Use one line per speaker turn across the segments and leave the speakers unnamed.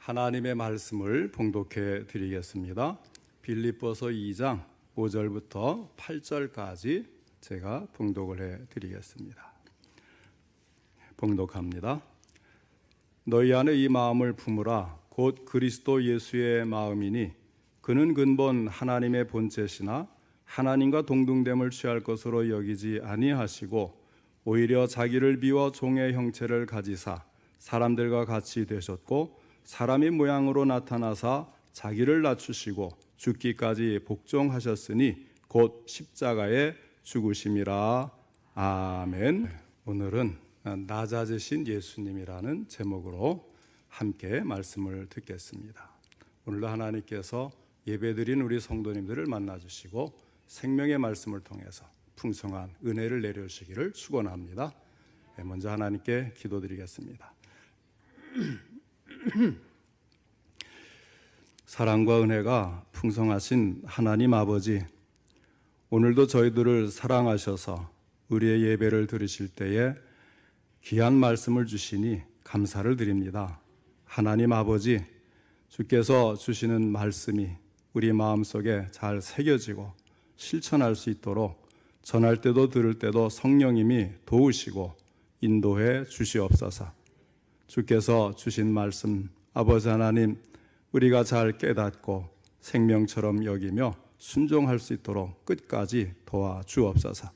하나님의 말씀을 봉독해 드리겠습니다. 빌립보서 2장 5절부터 8절까지 제가 봉독을 해 드리겠습니다. 봉독합니다. 너희 안에 이 마음을 품으라. 곧 그리스도 예수의 마음이니 그는 근본 하나님의 본체시나 하나님과 동등됨을 취할 것으로 여기지 아니하시고 오히려 자기를 비워 종의 형체를 가지사 사람들과 같이 되셨고 사람의 모양으로 나타나사 자기를 낮추시고 죽기까지 복종하셨으니 곧 십자가에 죽으심이라. 아멘. 오늘은 낮아지신 예수님이라는 제목으로 함께 말씀을 듣겠습니다. 오늘도 하나님께서 예배드린 우리 성도님들을 만나주시고 생명의 말씀을 통해서 풍성한 은혜를 내려주시기를 축원합니다. 먼저 하나님께 기도드리겠습니다. 사랑과 은혜가 풍성하신 하나님 아버지, 오늘도 저희들을 사랑하셔서 우리의 예배를 들으실 때에 귀한 말씀을 주시니 감사를 드립니다. 하나님 아버지, 주께서 주시는 말씀이 우리 마음속에 잘 새겨지고 실천할 수 있도록 전할 때도 들을 때도 성령님이 도우시고 인도해 주시옵소서. 주께서 주신 말씀 아버지 하나님, 우리가 잘 깨닫고 생명처럼 여기며 순종할 수 있도록 끝까지 도와주옵소서.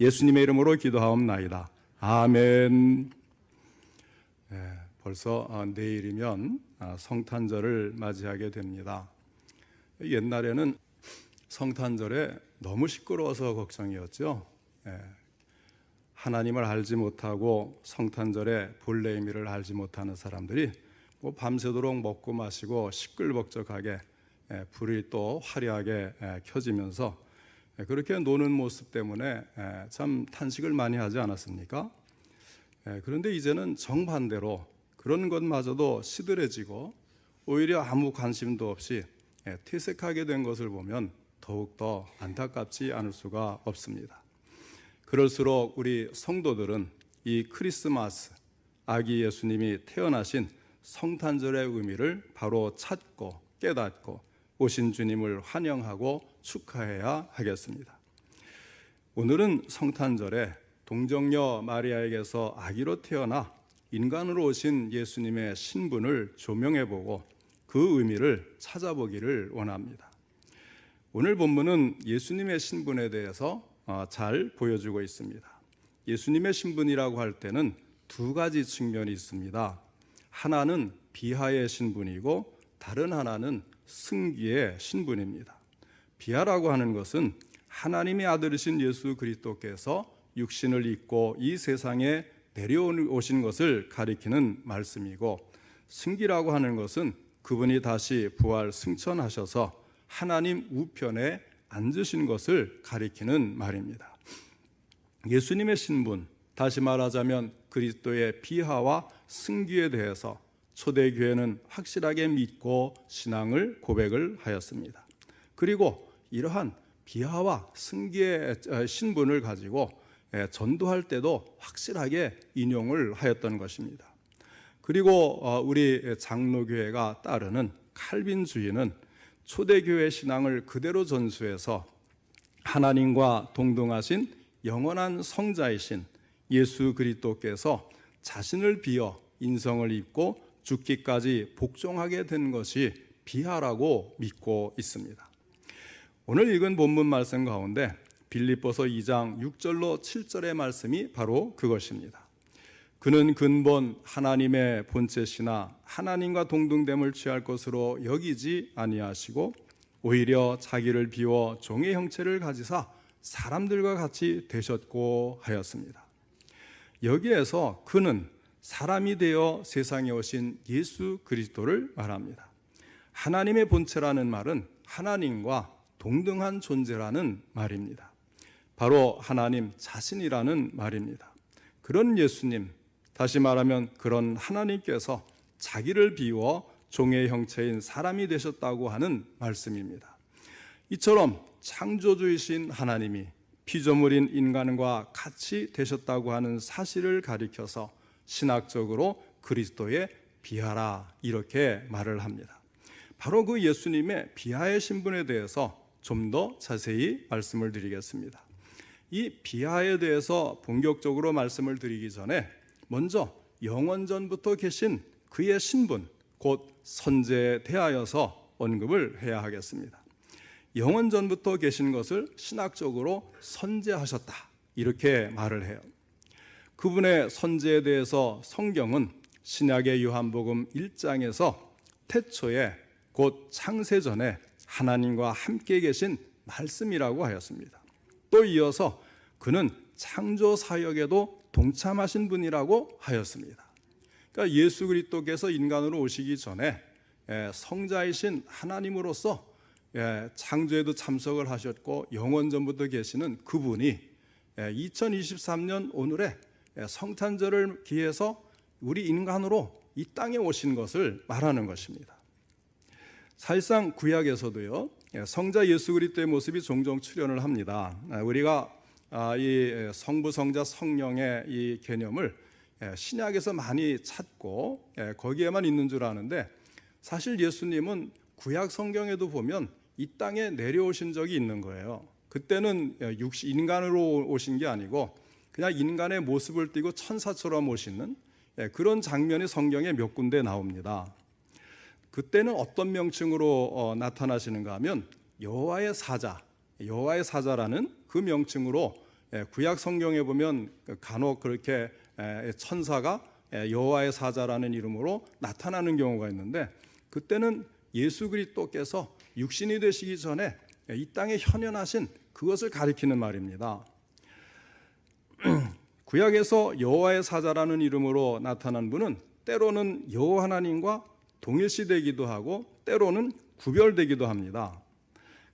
예수님의 이름으로 기도하옵나이다. 아멘. 벌써 내일이면 성탄절을 맞이하게 됩니다. 옛날에는 성탄절에 너무 시끄러워서 걱정이었죠. 하나님을 알지 못하고 성탄절에 본래 의미를 알지 못하는 사람들이 밤새도록 먹고 마시고 시끌벅적하게 불이 또 화려하게 켜지면서 그렇게 노는 모습 때문에 참 탄식을 많이 하지 않았습니까? 그런데 이제는 정반대로 그런 것마저도 시들해지고 오히려 아무 관심도 없이 퇴색하게 된 것을 보면 더욱더 안타깝지 않을 수가 없습니다. 그럴수록 우리 성도들은 이 크리스마스, 아기 예수님이 태어나신 성탄절의 의미를 바로 찾고 깨닫고 오신 주님을 환영하고 축하해야 하겠습니다. 오늘은 성탄절에 동정녀 마리아에게서 아기로 태어나 인간으로 오신 예수님의 신분을 조명해보고 그 의미를 찾아보기를 원합니다. 오늘 본문은 예수님의 신분에 대해서 잘 보여주고 있습니다. 예수님의 신분이라고 할 때는 두 가지 측면이 있습니다. 하나는 비하의 신분이고 다른 하나는 승기의 신분입니다. 비하라고 하는 것은 하나님의 아들이신 예수 그리스도께서 육신을 입고 이 세상에 내려오신 것을 가리키는 말씀이고, 승기라고 하는 것은 그분이 다시 부활 승천하셔서 하나님 우편에 앉으신 것을 가리키는 말입니다. 예수님의 신분, 다시 말하자면 그리스도의 비하와 승기에 대해서 초대교회는 확실하게 믿고 신앙을 고백을 하였습니다. 그리고 이러한 비하와 승기의 신분을 가지고 전도할 때도 확실하게 인용을 하였던 것입니다. 그리고 우리 장로교회가 따르는 칼빈주의는 초대교회 신앙을 그대로 전수해서 하나님과 동등하신 영원한 성자이신 예수 그리스도께서 자신을 비어 인성을 입고 죽기까지 복종하게 된 것이 비하라고 믿고 있습니다. 오늘 읽은 본문 말씀 가운데 빌립보서 2장 6절로 7절의 말씀이 바로 그것입니다. 그는 근본 하나님의 본체시나 하나님과 동등됨을 취할 것으로 여기지 아니하시고 오히려 자기를 비워 종의 형체를 가지사 사람들과 같이 되셨고 하였습니다. 여기에서 그는 사람이 되어 세상에 오신 예수 그리스도를 말합니다. 하나님의 본체라는 말은 하나님과 동등한 존재라는 말입니다. 바로 하나님 자신이라는 말입니다. 그런 예수님, 다시 말하면 그런 하나님께서 자기를 비워 종의 형체인 사람이 되셨다고 하는 말씀입니다. 이처럼 창조주이신 하나님이 피조물인 인간과 같이 되셨다고 하는 사실을 가리켜서 신학적으로 그리스도의 비하라 이렇게 말을 합니다. 바로 그 예수님의 비하의 신분에 대해서 좀 더 자세히 말씀을 드리겠습니다. 이 비하에 대해서 본격적으로 말씀을 드리기 전에 먼저 영원전부터 계신 그의 신분, 곧 선지자에 대하여서 언급을 해야 하겠습니다. 영원전부터 계신 것을 신학적으로 선지하셨다 이렇게 말을 해요. 그분의 선지에 대해서 성경은 신약의 요한복음 1장에서 태초에 곧 창세전에 하나님과 함께 계신 말씀이라고 하였습니다. 또 이어서 그는 창조 사역에도 동참하신 분이라고 하였습니다. 그러니까 예수 그리스도께서 인간으로 오시기 전에 성자이신 하나님으로서 창조에도 참석을 하셨고 영원전부터 계시는 그분이 2023년 오늘에 성탄절을 기해서 우리 인간으로 이 땅에 오신 것을 말하는 것입니다. 사실상 구약에서도요 성자 예수 그리스도의 모습이 종종 출현을 합니다. 우리가 이 성부 성자 성령의 이 개념을 신약에서 많이 찾고 거기에만 있는 줄 아는데, 사실 예수님은 구약 성경에도 보면 이 땅에 내려오신 적이 있는 거예요. 그때는 인간으로 오신 게 아니고 그냥 인간의 모습을 띠고 천사처럼 오시는 그런 장면이 성경에 몇 군데 나옵니다. 그때는 어떤 명칭으로 나타나시는가 하면 여호와의 사자, 여호와의 사자라는 그 명칭으로 구약 성경에 보면 간혹 그렇게 천사가 여호와의 사자라는 이름으로 나타나는 경우가 있는데, 그때는 예수 그리스도께서 육신이 되시기 전에 이 땅에 현현하신 그것을 가리키는 말입니다. 구약에서 여호와의 사자라는 이름으로 나타난 분은 때로는 여호와 하나님과 동일시되기도 하고 때로는 구별되기도 합니다.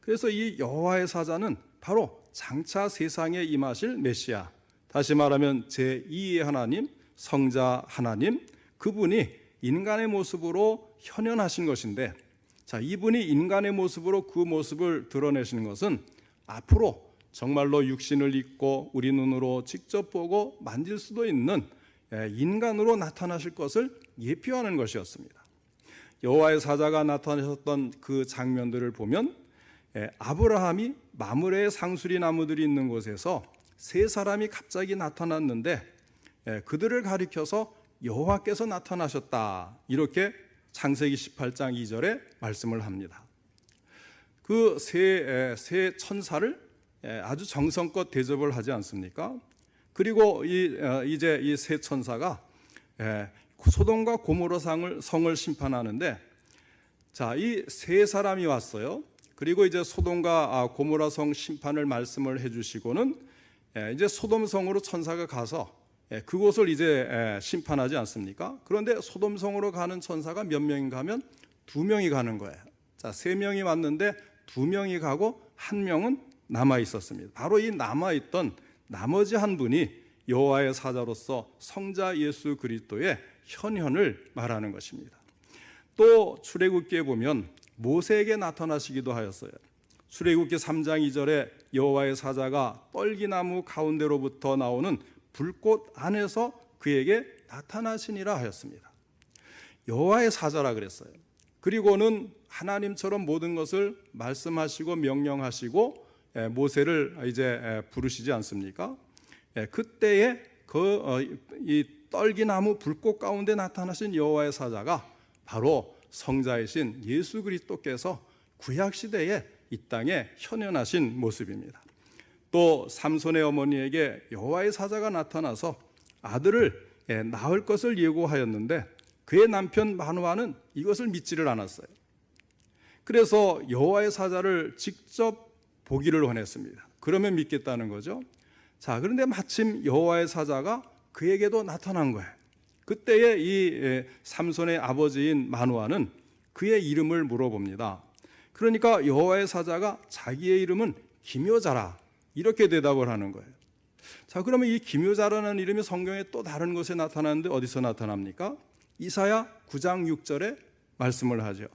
그래서 이 여호와의 사자는 바로 장차 세상에 임하실 메시아, 다시 말하면 제2의 하나님, 성자 하나님, 그분이 인간의 모습으로 현현하신 것인데, 자, 이분이 인간의 모습으로 그 모습을 드러내시는 것은 앞으로 정말로 육신을 입고 우리 눈으로 직접 보고 만질 수도 있는 인간으로 나타나실 것을 예표하는 것이었습니다. 여호와의 사자가 나타나셨던 그 장면들을 보면 아브라함이 마므레의 상수리 나무들이 있는 곳에서 세 사람이 갑자기 나타났는데 그들을 가리켜서 여호와께서 나타나셨다 이렇게 창세기 18장 2절에 말씀을 합니다. 그 세 천사를 아주 정성껏 대접을 하지 않습니까? 그리고 이제 이 세 천사가 소돔과 고모라 성을 심판하는데, 자, 이 세 사람이 왔어요. 그리고 이제 소돔과 고모라 성 심판을 말씀을 해주시고는 이제 소돔 성으로 천사가 가서 그곳을 이제 심판하지 않습니까? 그런데 소돔 성으로 가는 천사가 몇 명인가 하면 2명이 가는 거예요. 자, 3명이 왔는데 2명이 가고 1명은 남아 있었습니다. 바로 이 남아 있던 나머지 한 분이 여호와의 사자로서 성자 예수 그리스도의 현현을 말하는 것입니다. 또 출애굽기에 보면 모세에게 나타나시기도 하였어요. 출애굽기 3장 2절에 여호와의 사자가 떨기나무 가운데로부터 나오는 불꽃 안에서 그에게 나타나시니라 하였습니다. 여호와의 사자라 그랬어요. 그리고는 하나님처럼 모든 것을 말씀하시고 명령하시고 모세를 이제 부르시지 않습니까? 그때에 이 떨기나무 불꽃 가운데 나타나신 여호와의 사자가 바로 성자이신 예수 그리스도께서 구약 시대에 이 땅에 현현하신 모습입니다. 또 삼손의 어머니에게 여호와의 사자가 나타나서 아들을 낳을 것을 예고하였는데 그의 남편 마누아는 이것을 믿지를 않았어요. 그래서 여호와의 사자를 직접 보기를 원했습니다. 그러면 믿겠다는 거죠. 자, 그런데 마침 여호와의 사자가 그에게도 나타난 거예요. 그때에 이 삼손의 아버지인 마누아는 그의 이름을 물어봅니다. 그러니까 여호와의 사자가 자기의 이름은 기묘자라 이렇게 대답을 하는 거예요. 자, 그러면 이 기묘자라는 이름이 성경에 또 다른 곳에 나타나는데 어디서 나타납니까? 이사야 9장 6절에 말씀을 하죠.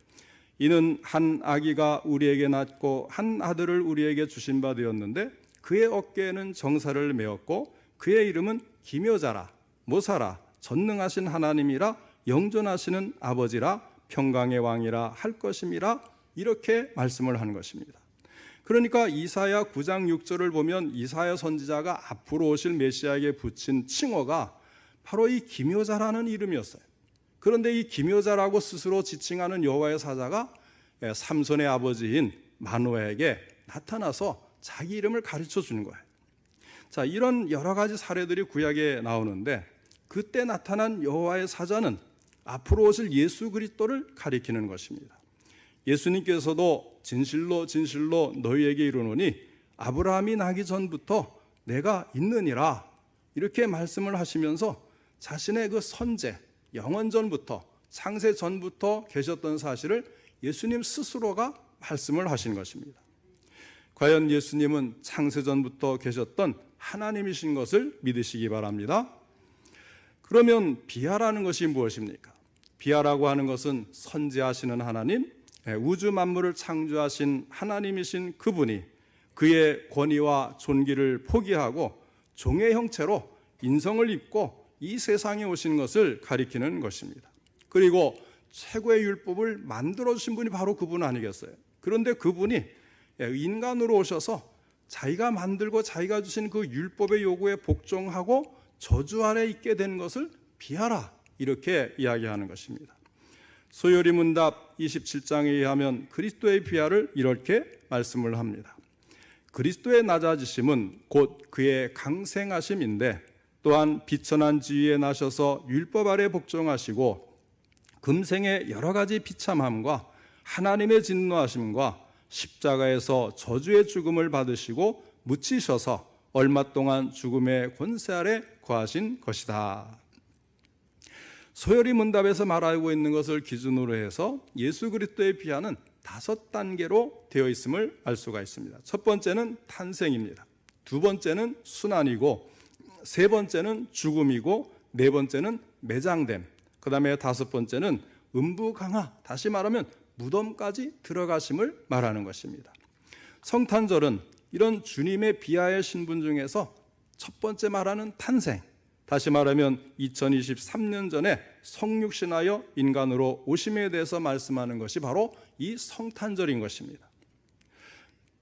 이는 한 아기가 우리에게 낳고 한 아들을 우리에게 주신 바 되었는데 그의 어깨에는 정사를 메었고 그의 이름은 기묘자라 모사라 전능하신 하나님이라 영존하시는 아버지라 평강의 왕이라 할 것임이라 이렇게 말씀을 한 것입니다. 그러니까 이사야 9장 6절을 보면 이사야 선지자가 앞으로 오실 메시아에게 붙인 칭호가 바로 이 기묘자라는 이름이었어요. 그런데 이 기묘자라고 스스로 지칭하는 여호와의 사자가 삼손의 아버지인 마노아에게 나타나서 자기 이름을 가르쳐 주는 거예요. 자, 이런 여러 가지 사례들이 구약에 나오는데 그때 나타난 여호와의 사자는 앞으로 오실 예수 그리스도를 가리키는 것입니다. 예수님께서도 진실로 진실로 너희에게 이르노니 아브라함이 나기 전부터 내가 있느니라 이렇게 말씀을 하시면서 자신의 그 선제, 영원 전부터 창세 전부터 계셨던 사실을 예수님 스스로가 말씀을 하신 것입니다. 과연 예수님은 창세 전부터 계셨던 하나님이신 것을 믿으시기 바랍니다. 그러면 비하라는 것이 무엇입니까? 비하라고 하는 것은 선지하시는 하나님, 우주 만물을 창조하신 하나님이신 그분이 그의 권위와 존귀를 포기하고 종의 형체로 인성을 입고 이 세상에 오신 것을 가리키는 것입니다. 그리고 최고의 율법을 만들어주신 분이 바로 그분 아니겠어요? 그런데 그분이 인간으로 오셔서 자기가 만들고 자기가 주신 그 율법의 요구에 복종하고 저주 아래 있게 된 것을 비하라 이렇게 이야기하는 것입니다. 소요리 문답 27장에 의하면 그리스도의 비하를 이렇게 말씀을 합니다. 그리스도의 낮아지심은 곧 그의 강생하심인데 또한 비천한 지위에 나셔서 율법 아래 복종하시고 금생의 여러 가지 비참함과 하나님의 진노하심과 십자가에서 저주의 죽음을 받으시고 묻히셔서 얼마 동안 죽음의 권세 아래 거하신 것이다. 소요리 문답에서 말하고 있는 것을 기준으로 해서 예수 그리스도의 비하는 5단계로 되어 있음을 알 수가 있습니다. 첫 번째는 탄생입니다. 두 번째는 순환이고 세 번째는 죽음이고 네 번째는 매장됨, 그 다음에 다섯 번째는 음부강하, 다시 말하면 무덤까지 들어가심을 말하는 것입니다. 성탄절은 이런 주님의 비하의 신분 중에서 첫 번째 말하는 탄생, 다시 말하면 2023년 전에 성육신하여 인간으로 오심에 대해서 말씀하는 것이 바로 이 성탄절인 것입니다.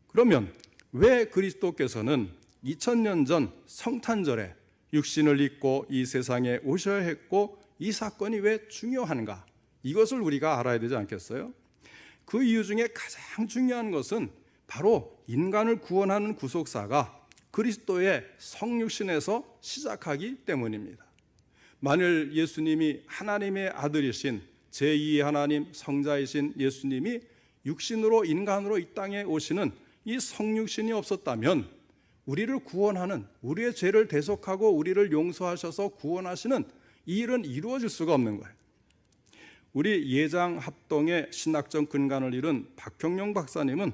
그러면 왜 그리스도께서는 2000년 전 성탄절에 육신을 입고 이 세상에 오셔야 했고 이 사건이 왜 중요한가? 이것을 우리가 알아야 되지 않겠어요? 그 이유 중에 가장 중요한 것은 바로 인간을 구원하는 구속사가 그리스도의 성육신에서 시작하기 때문입니다. 만일 예수님이 하나님의 아들이신 제2의 하나님 성자이신 예수님이 육신으로 인간으로 이 땅에 오시는 이 성육신이 없었다면 우리를 구원하는, 우리의 죄를 대속하고 우리를 용서하셔서 구원하시는 이 일은 이루어질 수가 없는 거예요. 우리 예장합동의 신학적 근간을 이룬 박형룡 박사님은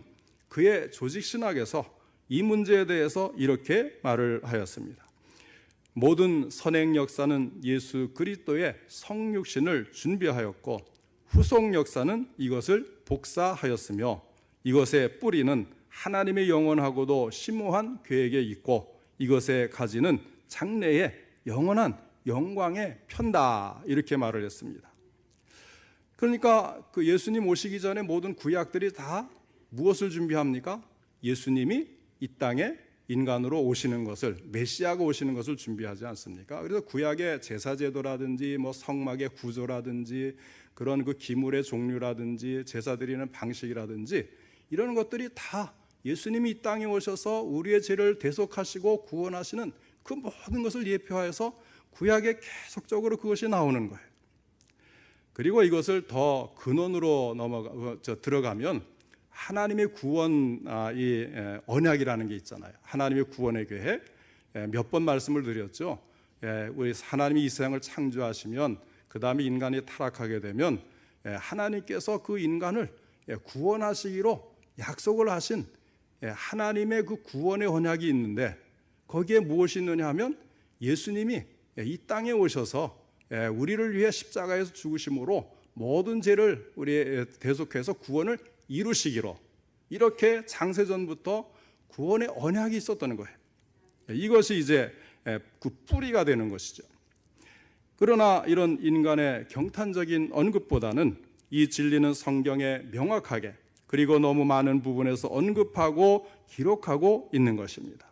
그의 조직신학에서 이 문제에 대해서 이렇게 말을 하였습니다. 모든 선행 역사는 예수 그리스도의 성육신을 준비하였고 후속 역사는 이것을 복사하였으며 이것의 뿌리는 하나님의 영원하고도 심오한 계획에 있고 이것의 가지는 장래의 영원한 영광에 편다 이렇게 말을 했습니다. 그러니까 그 예수님 오시기 전에 모든 구약들이 다 무엇을 준비합니까? 예수님이 이 땅에 인간으로 오시는 것을, 메시아가 오시는 것을 준비하지 않습니까? 그래서 구약의 제사제도라든지 뭐 성막의 구조라든지 그런 그 기물의 종류라든지 제사 드리는 방식이라든지 이런 것들이 다 예수님이 이 땅에 오셔서 우리의 죄를 대속하시고 구원하시는 그 모든 것을 예표하여서 구약에 계속적으로 그것이 나오는 거예요. 그리고 이것을 더 근원으로 들어가면 하나님의 구원, 이 언약이라는 게 있잖아요. 하나님의 구원의 계획, 몇 번 말씀을 드렸죠. 우리 하나님이 이 세상을 창조하시면 그 다음에 인간이 타락하게 되면 하나님께서 그 인간을 구원하시기로 약속을 하신 하나님의 그 구원의 언약이 있는데 거기에 무엇이 있느냐 하면 예수님이 이 땅에 오셔서 우리를 위해 십자가에서 죽으심으로 모든 죄를 우리 대속해서 구원을 이루시기로 이렇게 창세전부터 구원의 언약이 있었다는 거예요. 이것이 이제 그 뿌리가 되는 것이죠. 그러나 이런 인간의 경탄적인 언급보다는 이 진리는 성경에 명확하게 그리고 너무 많은 부분에서 언급하고 기록하고 있는 것입니다.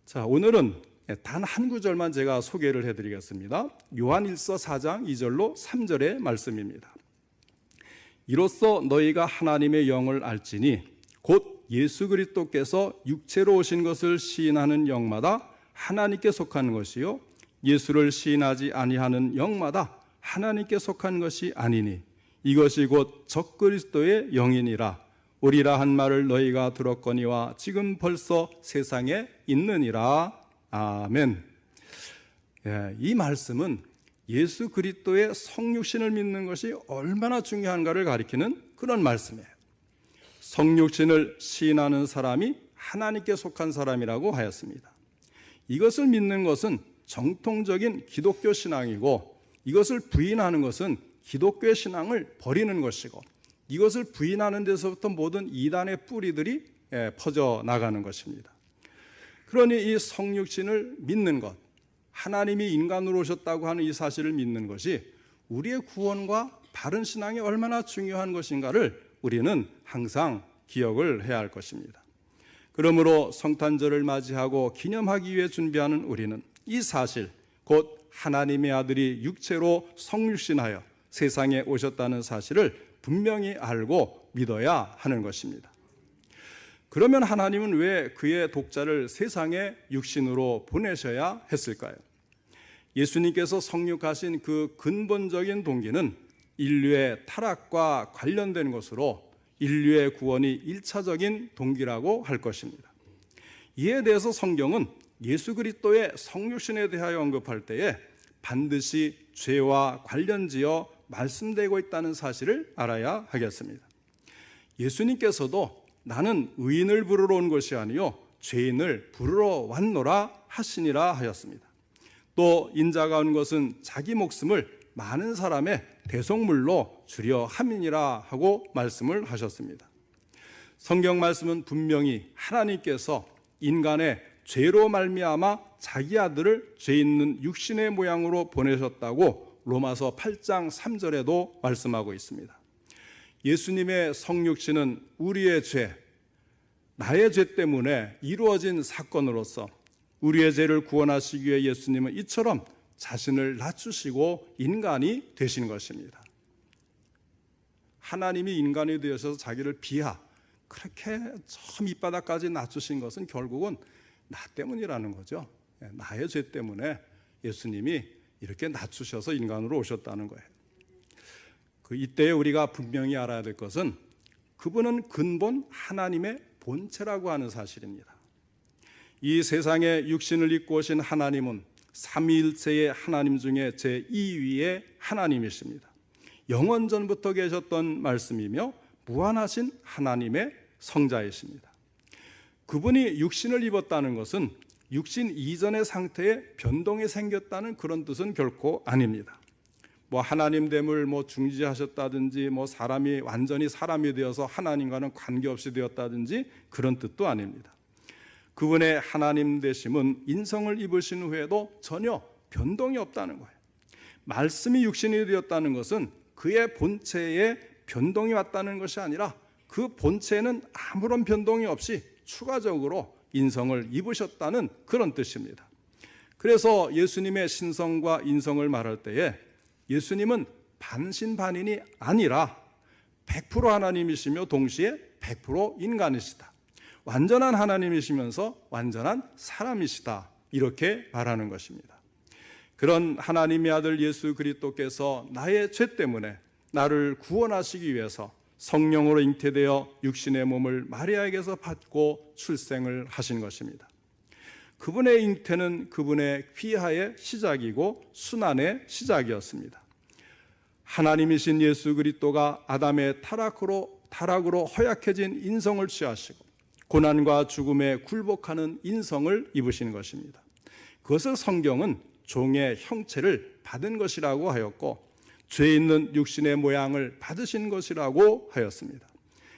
자, 오늘은 단 한 구절만 제가 소개를 해드리겠습니다. 요한일서 4장 2절로 3절의 말씀입니다. 이로써 너희가 하나님의 영을 알지니 곧 예수 그리스도께서 육체로 오신 것을 시인하는 영마다 하나님께 속한 것이요 예수를 시인하지 아니하는 영마다 하나님께 속한 것이 아니니 이것이 곧 적그리스도의 영이니라. 오리라 한 말을 너희가 들었거니와 지금 벌써 세상에 있느니라. 아멘. 이 말씀은 예수 그리스도의 성육신을 믿는 것이 얼마나 중요한가를 가리키는 그런 말씀이에요. 성육신을 시인하는 사람이 하나님께 속한 사람이라고 하였습니다. 이것을 믿는 것은 정통적인 기독교 신앙이고 이것을 부인하는 것은 기독교의 신앙을 버리는 것이고 이것을 부인하는 데서부터 모든 이단의 뿌리들이 퍼져 나가는 것입니다. 그러니 이 성육신을 믿는 것, 하나님이 인간으로 오셨다고 하는 이 사실을 믿는 것이 우리의 구원과 바른 신앙이 얼마나 중요한 것인가를 우리는 항상 기억을 해야 할 것입니다. 그러므로 성탄절을 맞이하고 기념하기 위해 준비하는 우리는 이 사실, 곧 하나님의 아들이 육체로 성육신하여 세상에 오셨다는 사실을 분명히 알고 믿어야 하는 것입니다. 그러면 하나님은 왜 그의 독자를 세상에 육신으로 보내셔야 했을까요? 예수님께서 성육하신 그 근본적인 동기는 인류의 타락과 관련된 것으로 인류의 구원이 1차적인 동기라고 할 것입니다. 이에 대해서 성경은 예수 그리스도의 성육신에 대하여 언급할 때에 반드시 죄와 관련지어 말씀되고 있다는 사실을 알아야 하겠습니다. 예수님께서도 나는 의인을 부르러 온 것이 아니요 죄인을 부르러 왔노라 하시니라 하였습니다. 또 인자가 온 것은 자기 목숨을 많은 사람의 대속물로 주려 함이니라 하고 말씀을 하셨습니다. 성경 말씀은 분명히 하나님께서 인간의 죄로 말미암아 자기 아들을 죄 있는 육신의 모양으로 보내셨다고 로마서 8장 3절에도 말씀하고 있습니다. 예수님의 성육신은 우리의 죄, 나의 죄 때문에 이루어진 사건으로서 우리의 죄를 구원하시기 위해 예수님은 이처럼 자신을 낮추시고 인간이 되신 것입니다. 하나님이 인간이 되셔서 자기를 그렇게 저 밑바닥까지 낮추신 것은 결국은 나 때문이라는 거죠. 나의 죄 때문에 예수님이 이렇게 낮추셔서 인간으로 오셨다는 거예요. 이때에 우리가 분명히 알아야 될 것은 그분은 근본 하나님의 본체라고 하는 사실입니다. 이 세상에 육신을 입고 오신 하나님은 삼위일체의 하나님 중에 제2위의 하나님이십니다. 영원전부터 계셨던 말씀이며 무한하신 하나님의 성자이십니다. 그분이 육신을 입었다는 것은 육신 이전의 상태에 변동이 생겼다는 그런 뜻은 결코 아닙니다. 하나님됨을 중지하셨다든지 사람이 완전히 사람이 되어서 하나님과는 관계없이 되었다든지 그런 뜻도 아닙니다. 그분의 하나님 되심은 인성을 입으신 후에도 전혀 변동이 없다는 거예요. 말씀이 육신이 되었다는 것은 그의 본체에 변동이 왔다는 것이 아니라 그 본체는 아무런 변동이 없이 추가적으로 인성을 입으셨다는 그런 뜻입니다. 그래서 예수님의 신성과 인성을 말할 때에 예수님은 반신반인이 아니라 100% 하나님이시며 동시에 100% 인간이시다. 완전한 하나님이시면서 완전한 사람이시다. 이렇게 말하는 것입니다. 그런 하나님의 아들 예수 그리스도께서 나의 죄 때문에 나를 구원하시기 위해서 성령으로 잉태되어 육신의 몸을 마리아에게서 받고 출생을 하신 것입니다. 그분의 잉태는 그분의 귀하의 시작이고 순환의 시작이었습니다. 하나님이신 예수 그리스도가 아담의 타락으로 허약해진 인성을 취하시고 고난과 죽음에 굴복하는 인성을 입으신 것입니다. 그것을 성경은 종의 형체를 받은 것이라고 하였고 죄 있는 육신의 모양을 받으신 것이라고 하였습니다.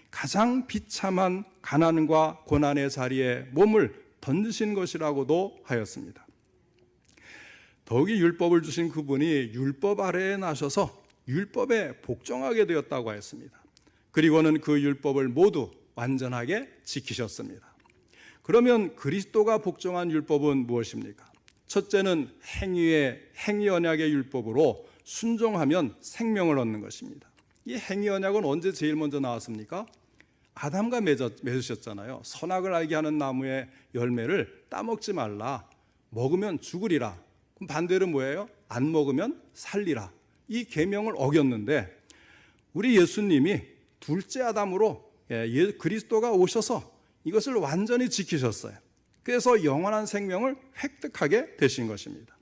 가장 비참한 가난과 고난의 자리에 몸을 던지신 것이라고도 하였습니다. 더욱이 율법을 주신 그분이 율법 아래에 나셔서 율법에 복종하게 되었다고 했습니다. 그리고는 그 율법을 모두 완전하게 지키셨습니다. 그러면 그리스도가 복종한 율법은 무엇입니까? 첫째는 행위 언약의 율법으로 순종하면 생명을 얻는 것입니다. 이 행위 언약은 언제 제일 먼저 나왔습니까? 아담과 맺으셨잖아요. 선악을 알게 하는 나무의 열매를 따먹지 말라. 먹으면 죽으리라. 그럼 반대로 뭐예요? 안 먹으면 살리라. 이 계명을 어겼는데 우리 예수님이 둘째 아담으로 그리스도가 오셔서 이것을 완전히 지키셨어요. 그래서 영원한 생명을 획득하게 되신 것입니다.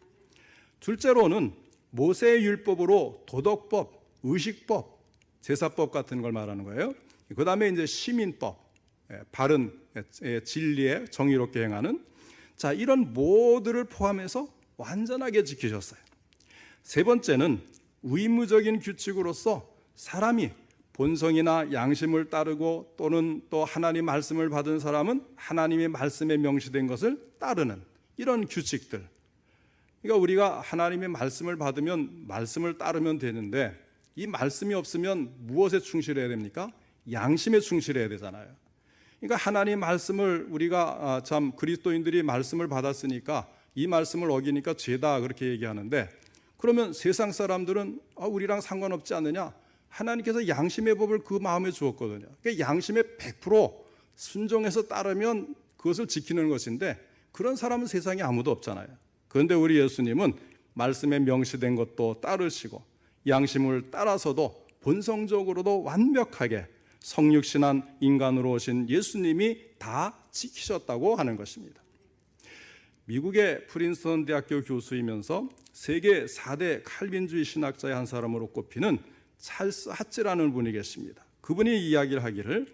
둘째로는 모세의 율법으로 도덕법, 의식법, 제사법 같은 걸 말하는 거예요. 그 다음에 이제 시민법, 바른 진리에 정의롭게 행하는, 자, 이런 모두를 포함해서 완전하게 지키셨어요. 세 번째는 의무적인 규칙으로서 사람이 본성이나 양심을 따르고 또는 또 하나님 말씀을 받은 사람은 하나님의 말씀에 명시된 것을 따르는 이런 규칙들. 그러니까 우리가 하나님의 말씀을 받으면 말씀을 따르면 되는데 이 말씀이 없으면 무엇에 충실해야 됩니까? 양심에 충실해야 되잖아요. 그러니까 하나님 말씀을 우리가 참 그리스도인들이 말씀을 받았으니까 이 말씀을 어기니까 죄다 그렇게 얘기하는데, 그러면 세상 사람들은 우리랑 상관없지 않느냐? 하나님께서 양심의 법을 그 마음에 주었거든요. 그러니까 양심에 100% 순종해서 따르면 그것을 지키는 것인데 그런 사람은 세상에 아무도 없잖아요. 그런데 우리 예수님은 말씀에 명시된 것도 따르시고 양심을 따라서도 본성적으로도 완벽하게 성육신한 인간으로 오신 예수님이 다 지키셨다고 하는 것입니다. 미국의 프린스턴 대학교 교수이면서 세계 4대 칼빈주의 신학자의 한 사람으로 꼽히는 찰스 하츠라는 분이 계십니다. 그분이 이야기를 하기를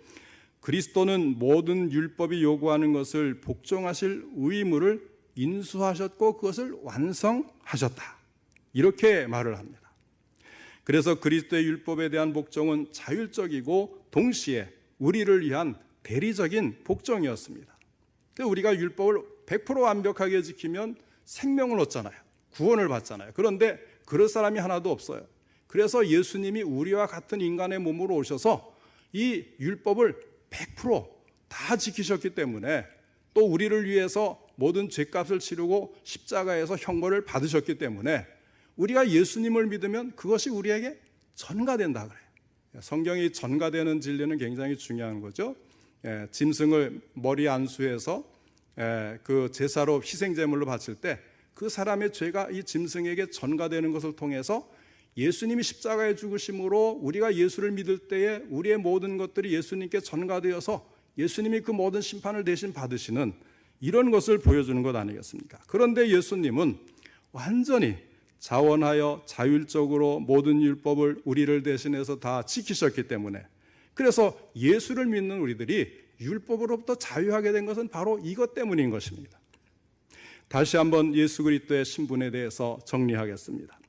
그리스도는 모든 율법이 요구하는 것을 복종하실 의무를 인수하셨고 그것을 완성하셨다. 이렇게 말을 합니다. 그래서 그리스도의 율법에 대한 복종은 자율적이고 동시에 우리를 위한 대리적인 복종이었습니다. 우리가 율법을 100% 완벽하게 지키면 생명을 얻잖아요. 구원을 받잖아요. 그런데 그럴 사람이 하나도 없어요. 그래서 예수님이 우리와 같은 인간의 몸으로 오셔서 이 율법을 100% 지키셨기 때문에 또 우리를 위해서 모든 죄값을 치르고 십자가에서 형벌을 받으셨기 때문에 우리가 예수님을 믿으면 그것이 우리에게 전가된다 그래요. 성경이 전가되는 진리는 굉장히 중요한 거죠. 짐승을 머리 안수해서 그 제사로 희생제물로 바칠 때 그 사람의 죄가 이 짐승에게 전가되는 것을 통해서 예수님이 십자가에 죽으심으로 우리가 예수를 믿을 때에 우리의 모든 것들이 예수님께 전가되어서 예수님이 그 모든 심판을 대신 받으시는 이런 것을 보여주는 것 아니겠습니까? 그런데 예수님은 완전히 자원하여 자율적으로 모든 율법을 우리를 대신해서 다 지키셨기 때문에, 그래서 예수를 믿는 우리들이 율법으로부터 자유하게 된 것은 바로 이것 때문인 것입니다. 다시 한번 예수 그리스도의 신분에 대해서 정리하겠습니다.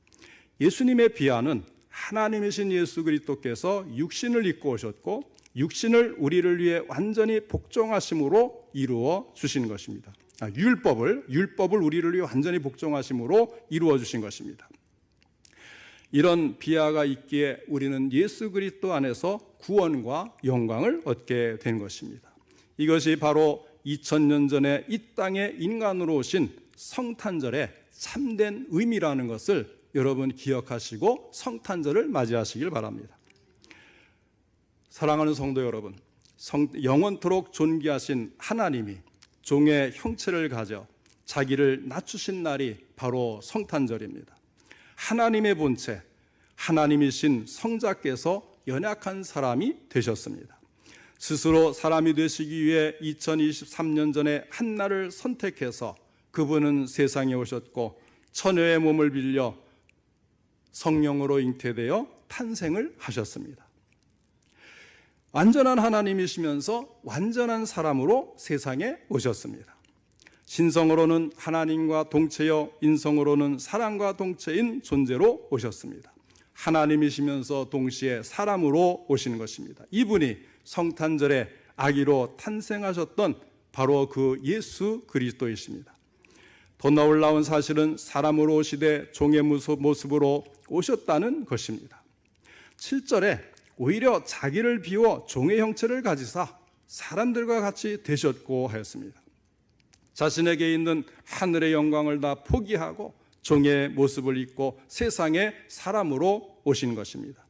예수님의 비하는 하나님이신 예수 그리스도께서 육신을 입고 오셨고 육신을 우리를 위해 완전히 복종하심으로 이루어 주신 것입니다. 율법을 우리를 위해 완전히 복종하심으로 이루어 주신 것입니다. 이런 비하가 있기에 우리는 예수 그리스도 안에서 구원과 영광을 얻게 된 것입니다. 이것이 바로 2000년 전에 이 땅에 인간으로 오신 성탄절의 참된 의미라는 것을 여러분 기억하시고 성탄절을 맞이하시길 바랍니다. 사랑하는 성도 여러분, 영원토록 존귀하신 하나님이 종의 형체를 가져 자기를 낮추신 날이 바로 성탄절입니다. 하나님의 본체, 하나님이신 성자께서 연약한 사람이 되셨습니다. 스스로 사람이 되시기 위해 2023년 전에 한날을 선택해서 그분은 세상에 오셨고 처녀의 몸을 빌려 성령으로 잉태되어 탄생을 하셨습니다. 완전한 하나님이시면서 완전한 사람으로 세상에 오셨습니다. 신성으로는 하나님과 동체여 인성으로는 사랑과 동체인 존재로 오셨습니다. 하나님이시면서 동시에 사람으로 오시는 것입니다. 이분이 성탄절에 아기로 탄생하셨던 바로 그 예수 그리스도이십니다. 더 놀라운 사실은 사람으로 오시되 종의 모습으로 오셨다는 것입니다. 7절에 오히려 자기를 비워 종의 형체를 가지사 사람들과 같이 되셨고 하였습니다. 자신에게 있는 하늘의 영광을 다 포기하고 종의 모습을 입고 세상에 사람으로 오신 것입니다.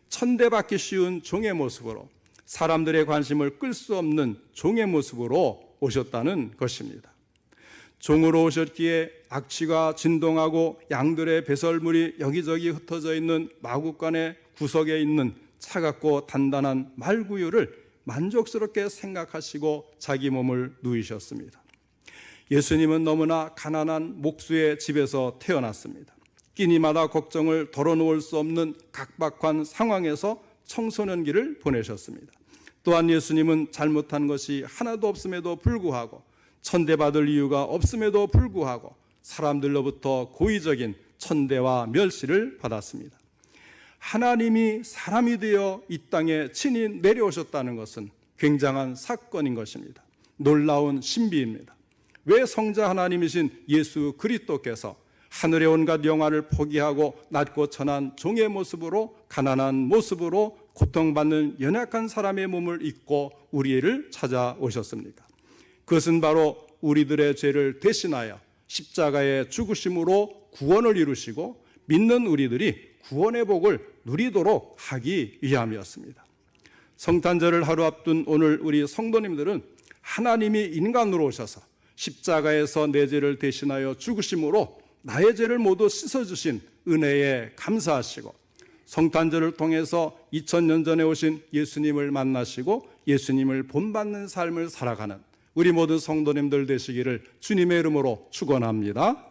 천대받기 쉬운 종의 모습으로, 사람들의 관심을 끌 수 없는 종의 모습으로 오셨다는 것입니다. 종으로 오셨기에 악취가 진동하고 양들의 배설물이 여기저기 흩어져 있는 마구간의 구석에 있는 차갑고 단단한 말구유를 만족스럽게 생각하시고 자기 몸을 누이셨습니다. 예수님은 너무나 가난한 목수의 집에서 태어났습니다. 끼니마다 걱정을 덜어놓을 수 없는 각박한 상황에서 청소년기를 보내셨습니다. 또한 예수님은 잘못한 것이 하나도 없음에도 불구하고, 천대받을 이유가 없음에도 불구하고 사람들로부터 고의적인 천대와 멸시를 받았습니다. 하나님이 사람이 되어 이 땅에 친히 내려오셨다는 것은 굉장한 사건인 것입니다. 놀라운 신비입니다. 왜 성자 하나님이신 예수 그리스도께서 하늘의 온갖 영화를 포기하고 낮고 천한 종의 모습으로, 가난한 모습으로 고통받는 연약한 사람의 몸을 입고 우리를 찾아오셨습니까? 그것은 바로 우리들의 죄를 대신하여 십자가의 죽으심으로 구원을 이루시고 믿는 우리들이 구원의 복을 누리도록 하기 위함이었습니다. 성탄절을 하루 앞둔 오늘 우리 성도님들은 하나님이 인간으로 오셔서 십자가에서 내 죄를 대신하여 죽으심으로 나의 죄를 모두 씻어주신 은혜에 감사하시고, 성탄절을 통해서 2000년 전에 오신 예수님을 만나시고 예수님을 본받는 삶을 살아가는 우리 모든 성도님들 되시기를 주님의 이름으로 축원합니다.